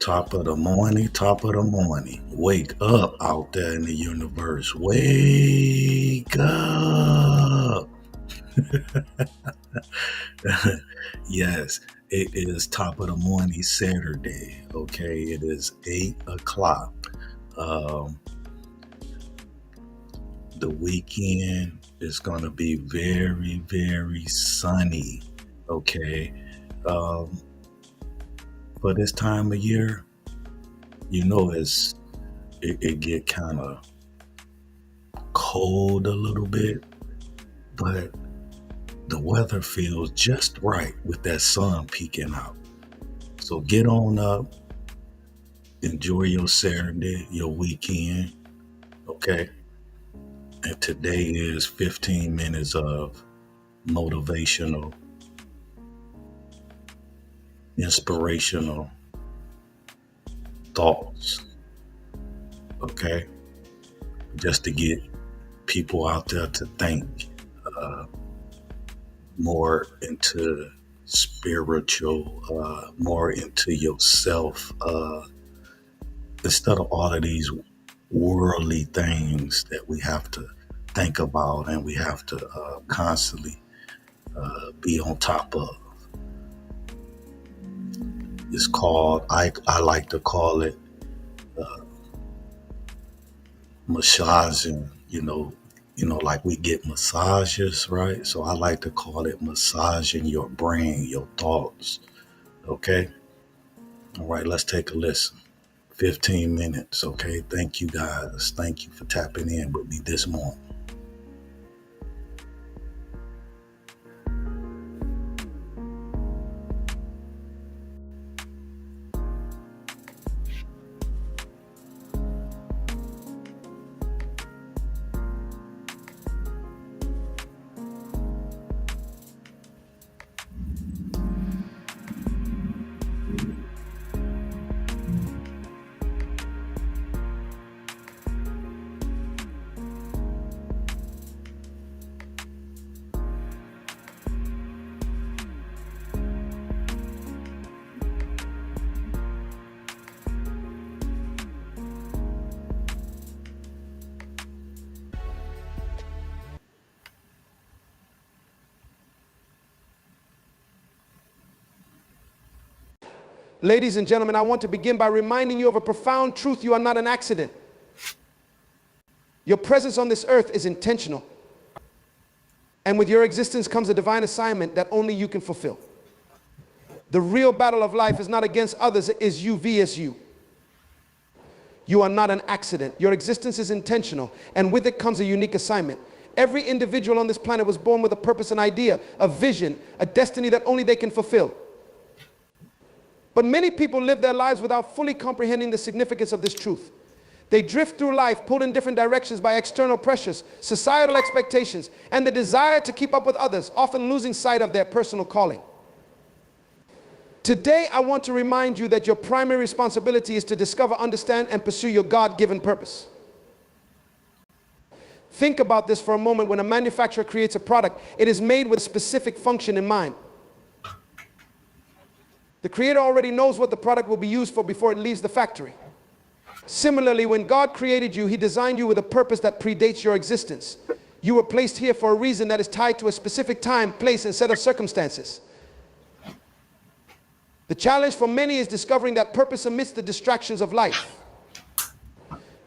Top of the morning, top of the morning. Wake up out there in the universe. Wake up. Yes, it is top of the morning Saturday. Okay, it is 8 o'clock. Um, the weekend is going to be very, very sunny. Okay, um, for this time of year, it get kind of cold a little bit, but the weather feels just right with that sun peeking out. So get on up, enjoy your Saturday, your weekend, okay? And today is 15 minutes of motivational, inspirational thoughts, okay? Just to get people out there to think uh, more into spiritual, more into yourself, instead of all of these worldly things that we have to think about and we have to constantly be on top of. It's called, I like to call it massaging, like we get massages, right? So I like to call it massaging your brain, your thoughts. Okay. All right, let's take a listen. 15 minutes. Okay. Thank you guys. Thank you for tapping in with me this morning. Ladies and gentlemen, I want to begin by reminding you of a profound truth. You are not an accident. Your presence on this earth is intentional. And with your existence comes a divine assignment that only you can fulfill. The real battle of life is not against others, it is you vs you. You are not an accident. Your existence is intentional, and with it comes a unique assignment. Every individual on this planet was born with a purpose, an idea, a vision, a destiny that only they can fulfill. But many people live their lives without fully comprehending the significance of this truth. They drift through life, pulled in different directions by external pressures, societal expectations, and the desire to keep up with others, often losing sight of their personal calling. Today, I want to remind you that your primary responsibility is to discover, understand, and pursue your God-given purpose. Think about this for a moment. When a manufacturer creates a product, it is made with a specific function in mind. The creator already knows what the product will be used for before it leaves the factory. Similarly, when God created you, he designed you with a purpose that predates your existence. You were placed here for a reason that is tied to a specific time, place, and set of circumstances. The challenge for many is discovering that purpose amidst the distractions of life.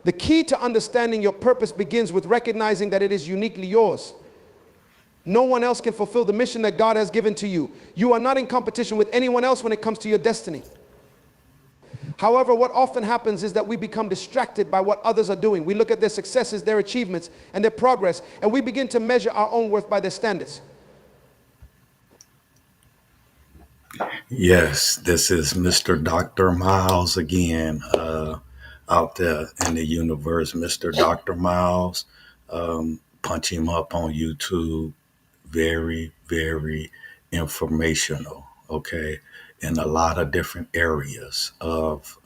The key to understanding your purpose begins with recognizing that it is uniquely yours. No one else can fulfill the mission that God has given to you. You are not in competition with anyone else when it comes to your destiny. However, what often happens is that we become distracted by what others are doing. We look at their successes, their achievements, and their progress, and we begin to measure our own worth by their standards. Yes, this is Mr. Dr. Miles again, out there in the universe. Mr. Dr. Miles, punch him up on YouTube. Very, very informational, okay, in a lot of different areas of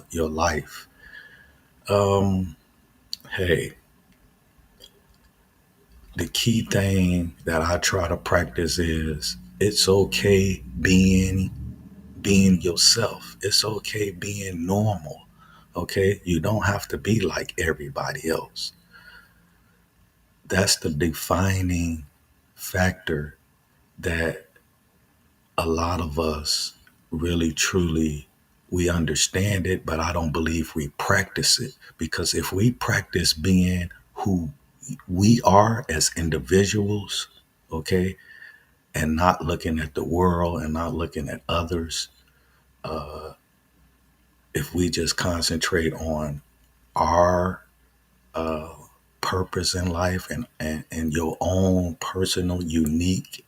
your life. Um, hey, the key thing that I try to practice is it's okay being yourself. It's okay being normal. Okay. You don't have to be like everybody else. That's the defining factor that a lot of us really truly we understand it, but I don't believe we practice it. Because if we practice being who we are as individuals, okay, and not looking at the world and not looking at others, if we just concentrate on our uh, purpose in life and your own personal, unique,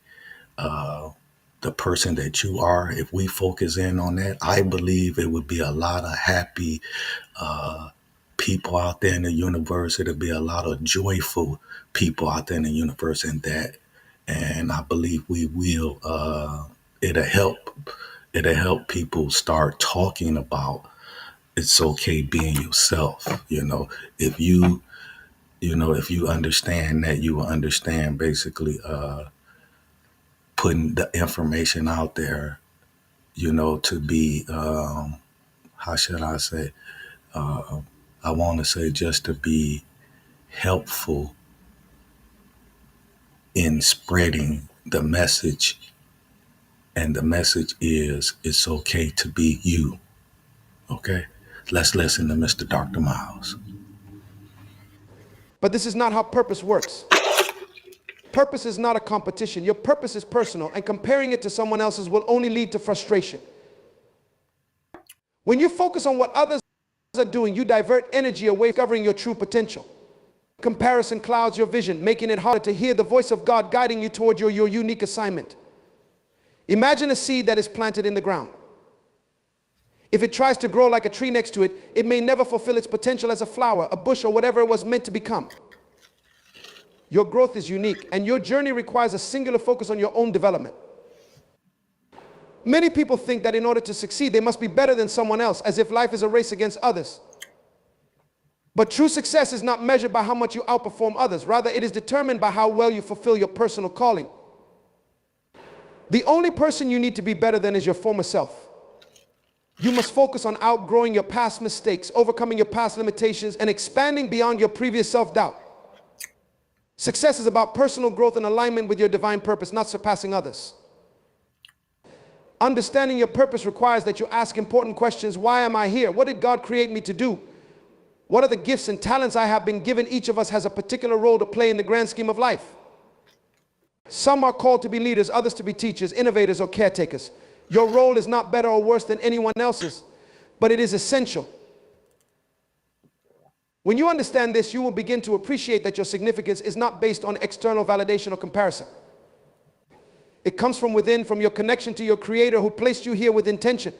the person that you are, if we focus in on that, I believe it would be a lot of happy people out there in the universe. It'll be a lot of joyful people out there in the universe, and I believe we will. It'll help. It'll help people start talking about it's okay being yourself. If if you understand that, you will understand basically putting the information out there. To be how should I say? I want to say just to be helpful in spreading the message. And the message is it's okay to be you. Okay? Let's listen to Mr. Dr. Miles. But this is not how purpose works. Purpose is not a competition. Your purpose is personal, and comparing it to someone else's will only lead to frustration. When you focus on what others are doing, you divert energy away from discovering your true potential. Comparison clouds your vision, making it harder to hear the voice of God guiding you toward your unique assignment. Imagine a seed that is planted in the ground. If it tries to grow like a tree next to it, it may never fulfill its potential as a flower, a bush, or whatever it was meant to become. Your growth is unique, and your journey requires a singular focus on your own development. Many people think that in order to succeed, they must be better than someone else, as if life is a race against others. But true success is not measured by how much you outperform others. Rather, it is determined by how well you fulfill your personal calling. The only person you need to be better than is your former self. You must focus on outgrowing your past mistakes, overcoming your past limitations, and expanding beyond your previous self-doubt. Success is about personal growth and alignment with your divine purpose, not surpassing others. Understanding your purpose requires that you ask important questions. Why am I here? What did God create me to do? What are the gifts and talents I have been given? Each of us has a particular role to play in the grand scheme of life. Some are called to be leaders, others to be teachers, innovators, or caretakers. Your role is not better or worse than anyone else's, but it is essential. When you understand this, you will begin to appreciate that your significance is not based on external validation or comparison. It comes from within, from your connection to your Creator who placed you here with intention.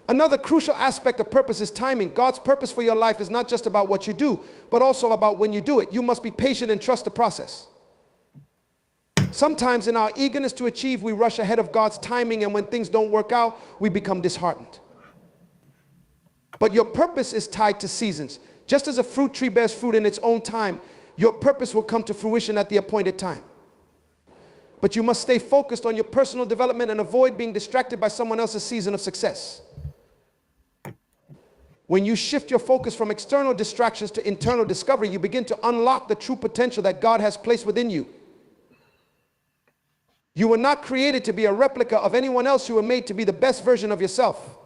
Another crucial aspect of purpose is timing. God's purpose for your life is not just about what you do, but also about when you do it. You must be patient and trust the process. Sometimes in our eagerness to achieve, we rush ahead of God's timing, and when things don't work out, we become disheartened. But your purpose is tied to seasons. Just as a fruit tree bears fruit in its own time, your purpose will come to fruition at the appointed time. But you must stay focused on your personal development and avoid being distracted by someone else's season of success. When you shift your focus from external distractions to internal discovery, you begin to unlock the true potential that God has placed within you. You were not created to be a replica of anyone else. You were made to be the best version of yourself.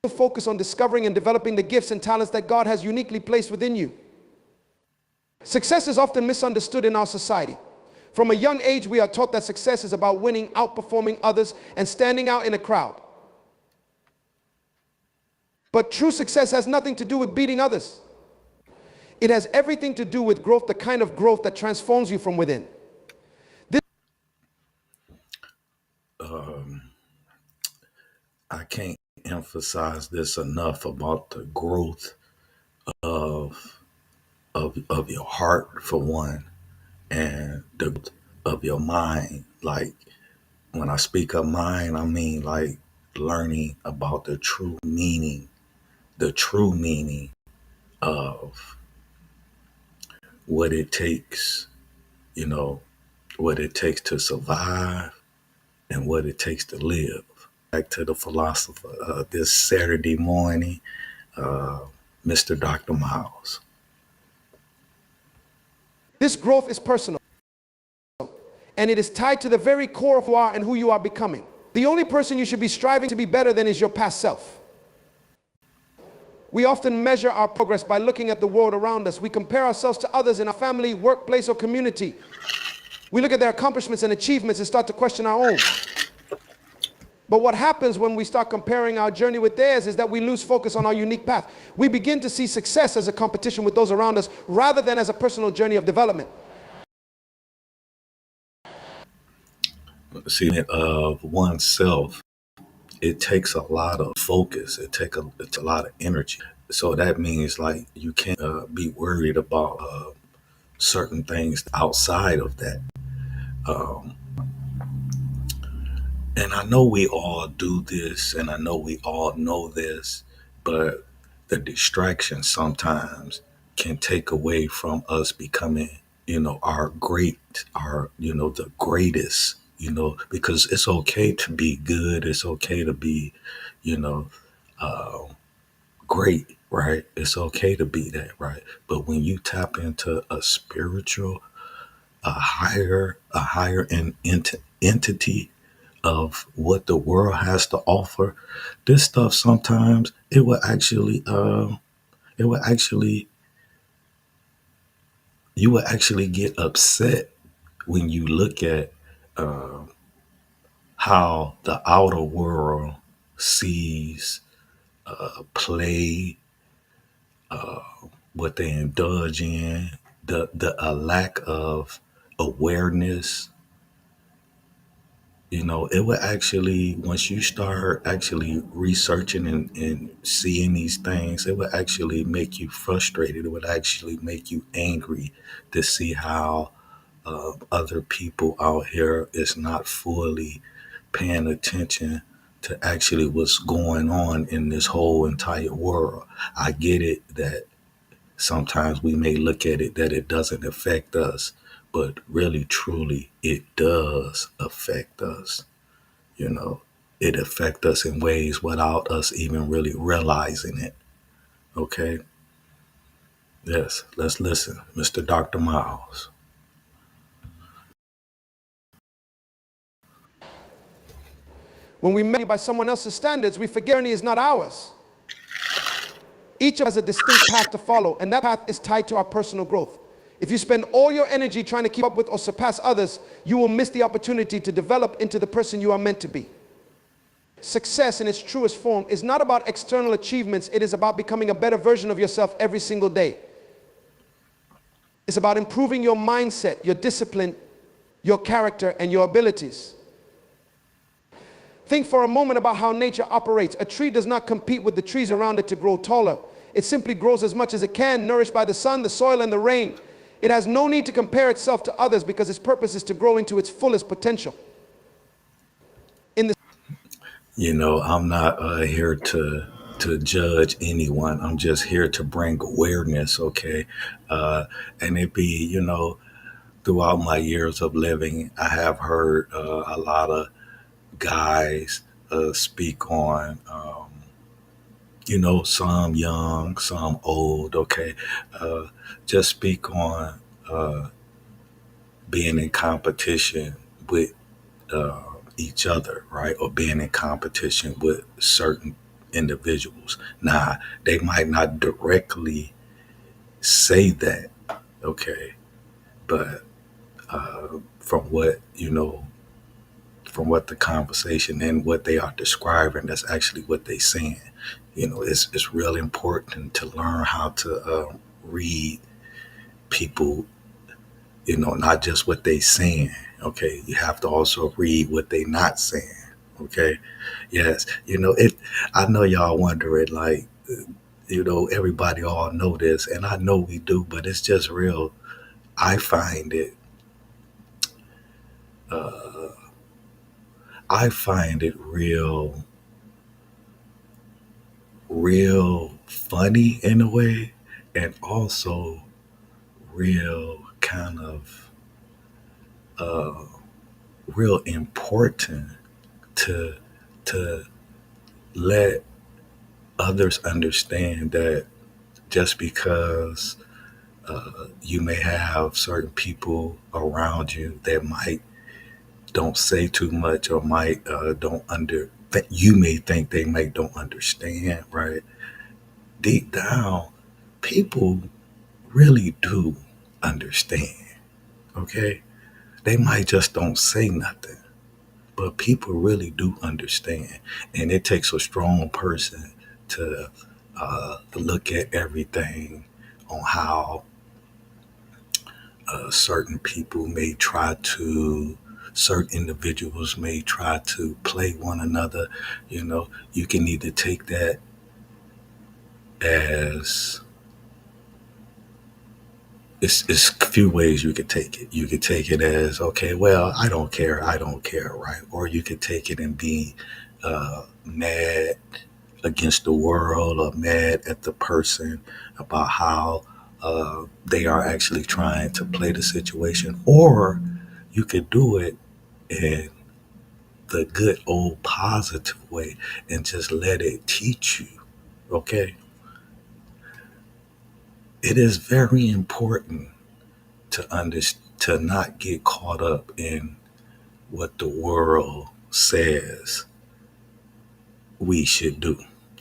Focus on discovering and developing the gifts and talents that God has uniquely placed within you. Success is often misunderstood in our society. From a young age, we are taught that success is about winning, outperforming others, and standing out in a crowd. But true success has nothing to do with beating others. It has everything to do with growth, the kind of growth that transforms you from within. I can't emphasize this enough about the growth of of your heart for one, and the growth of your mind. Like when I speak of mind, I mean like learning about the true meaning of what it takes, you know, what it takes to survive, and what it takes to live. Back to the philosopher this Saturday morning, uh, Mr. Dr. Miles. This growth is personal, and it is tied to the very core of who you are and who you are becoming. The only person you should be striving to be better than is your past self. We often measure our progress by looking at the world around us. We compare ourselves to others in our family, workplace, or community. We look at their accomplishments and achievements and start to question our own. But what happens when we start comparing our journey with theirs is that we lose focus on our unique path. We begin to see success as a competition with those around us rather than as a personal journey of development. See, of oneself, it takes a lot of focus. It's a lot of energy. So that means like you can't be worried about certain things outside of that. Um, and I know we all do this, and I know we all know this, but the distraction sometimes can take away from us becoming, our great, the greatest, because it's okay to be good. It's okay to be, you know, uh, great, right? It's okay to be that, right? But when you tap into a spiritual, a higher entity of what the world has to offer, this stuff sometimes it will actually you will actually get upset when you look at uh, how the outer world sees play, uh, what they indulge in, the a lack of awareness. It will actually, once you start actually researching and seeing these things, it will actually make you frustrated. It would actually make you angry to see how other people out here is not fully paying attention to actually what's going on in this whole entire world. I get it that sometimes we may look at it that it doesn't affect us, but really, truly, it does affect us. You know, it affects us in ways without us even really realizing it. Okay? Yes, let's listen. Mr. Dr. Miles. When we measure by someone else's standards, we forget journey is not ours. Each of us has a distinct path to follow, and that path is tied to our personal growth. If you spend all your energy trying to keep up with or surpass others, you will miss the opportunity to develop into the person you are meant to be. Success in its truest form is not about external achievements, it is about becoming a better version of yourself every single day. It's about improving your mindset, your discipline, your character, and your abilities. Think for a moment about how nature operates. A tree does not compete with the trees around it to grow taller. It simply grows as much as it can, nourished by the sun, the soil, and the rain. It has no need to compare itself to others because its purpose is to grow into its fullest potential. I'm not here to judge anyone. I'm just here to bring awareness, okay? And it be, throughout my years of living, I have heard a lot of guys speak on, some young, some old, okay? Uh, just speak on being in competition with uh, each other, right? Or being in competition with certain individuals. Now, they might not directly say that, okay? But from what, from what the conversation and what they are describing, that's actually what they saying. It's really important to learn how to read people, not just what they saying. Okay, you have to also read what they not saying. Okay, yes, it. I know y'all wondering, like, everybody all know this, and I know we do, but it's just real. I find it. Uh, I find it real funny in a way, and also real kind of uh, real important to to let others understand that just because you may have certain people around you that might don't say too much or might don't under that you may think they might don't understand, right? Deep down, people really do understand. Okay, they might just don't say nothing, but people really do understand, and it takes a strong person to look at everything on how certain people may try to certain individuals may try to play one another. You can either take that as it's a few ways you could take it. You could take it as, okay, well, I don't care, right? Or you could take it and be mad against the world or mad at the person about how they are actually trying to play the situation. Or you could do it in the good old positive way and just let it teach you. Okay, it is very important to not get caught up in what the world says we should do.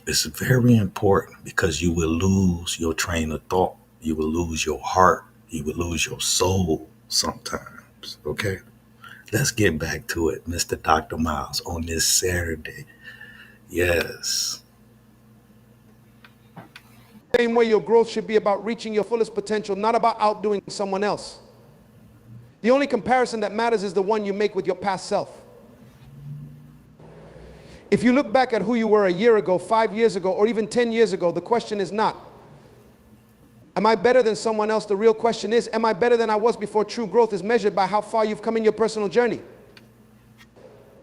It's very important because you will lose your train of thought. You will lose your heart. You will lose your soul sometimes. Okay? Let's get back to it, Mr. Dr. Miles, on this Saturday. Yes. Same way your growth should be about reaching your fullest potential, not about outdoing someone else. The only comparison that matters is the one you make with your past self. If you look back at who you were a year ago, 5 years ago, or even 10 years ago, the question is not, am I better than someone else? The real question is, am I better than I was before? True growth is measured by how far you've come in your personal journey.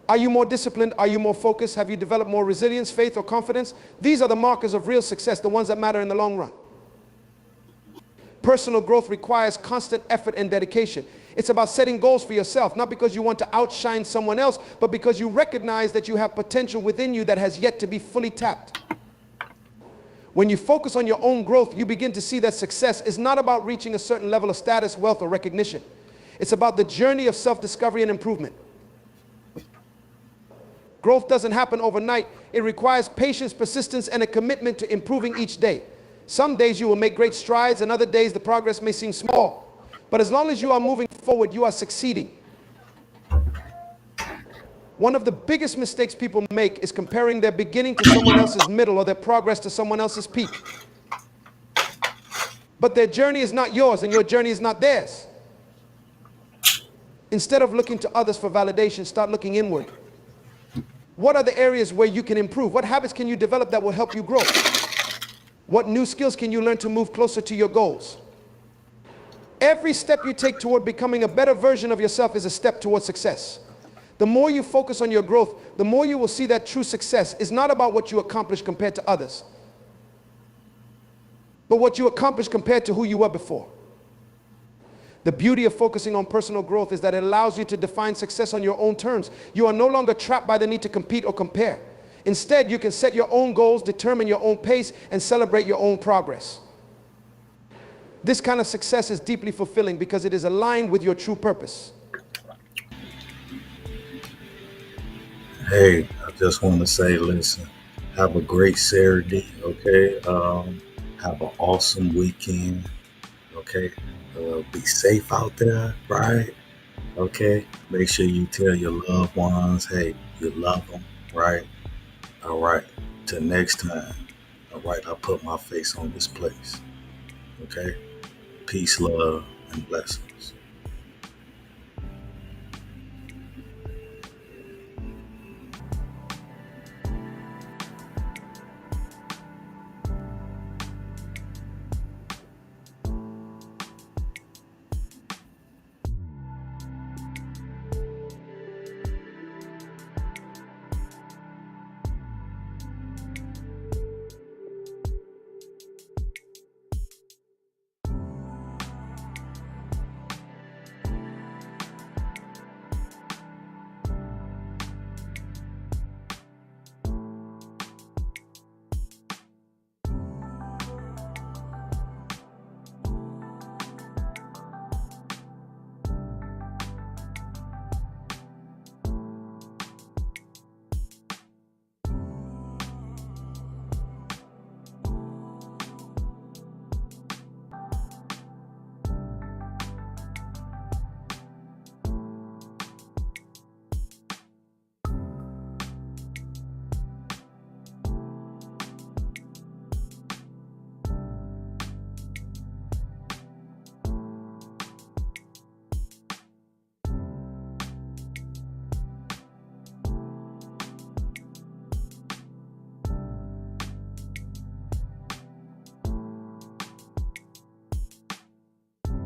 Are you more disciplined? Are you more focused? Have you developed more resilience, faith, or confidence? These are the markers of real success, the ones that matter in the long run. Personal growth requires constant effort and dedication. It's about setting goals for yourself, not because you want to outshine someone else, but because you recognize that you have potential within you that has yet to be fully tapped. When you focus on your own growth, you begin to see that success is not about reaching a certain level of status, wealth, or recognition. It's about the journey of self-discovery and improvement. Growth doesn't happen overnight. It requires patience, persistence, and a commitment to improving each day. Some days you will make great strides, and other days the progress may seem small. But as long as you are moving forward, you are succeeding. One of the biggest mistakes people make is comparing their beginning to someone else's middle or their progress to someone else's peak. But their journey is not yours, and your journey is not theirs. Instead of looking to others for validation, start looking inward. What are the areas where you can improve? What habits can you develop that will help you grow? What new skills can you learn to move closer to your goals? Every step you take toward becoming a better version of yourself is a step toward success. The more you focus on your growth, the more you will see that true success is not about what you accomplish compared to others, but what you accomplish compared to who you were before. The beauty of focusing on personal growth is that it allows you to define success on your own terms. You are no longer trapped by the need to compete or compare. Instead, you can set your own goals, determine your own pace, and celebrate your own progress. This kind of success is deeply fulfilling because it is aligned with your true purpose. Hey, I just want to say, listen, have a great Saturday, okay? Have an awesome weekend, okay? Be safe out there, right? Okay? Make sure you tell your loved ones, hey, you love them, right? All right. Till next time, all right, I put my face on this place, okay? Peace, love, and blessings.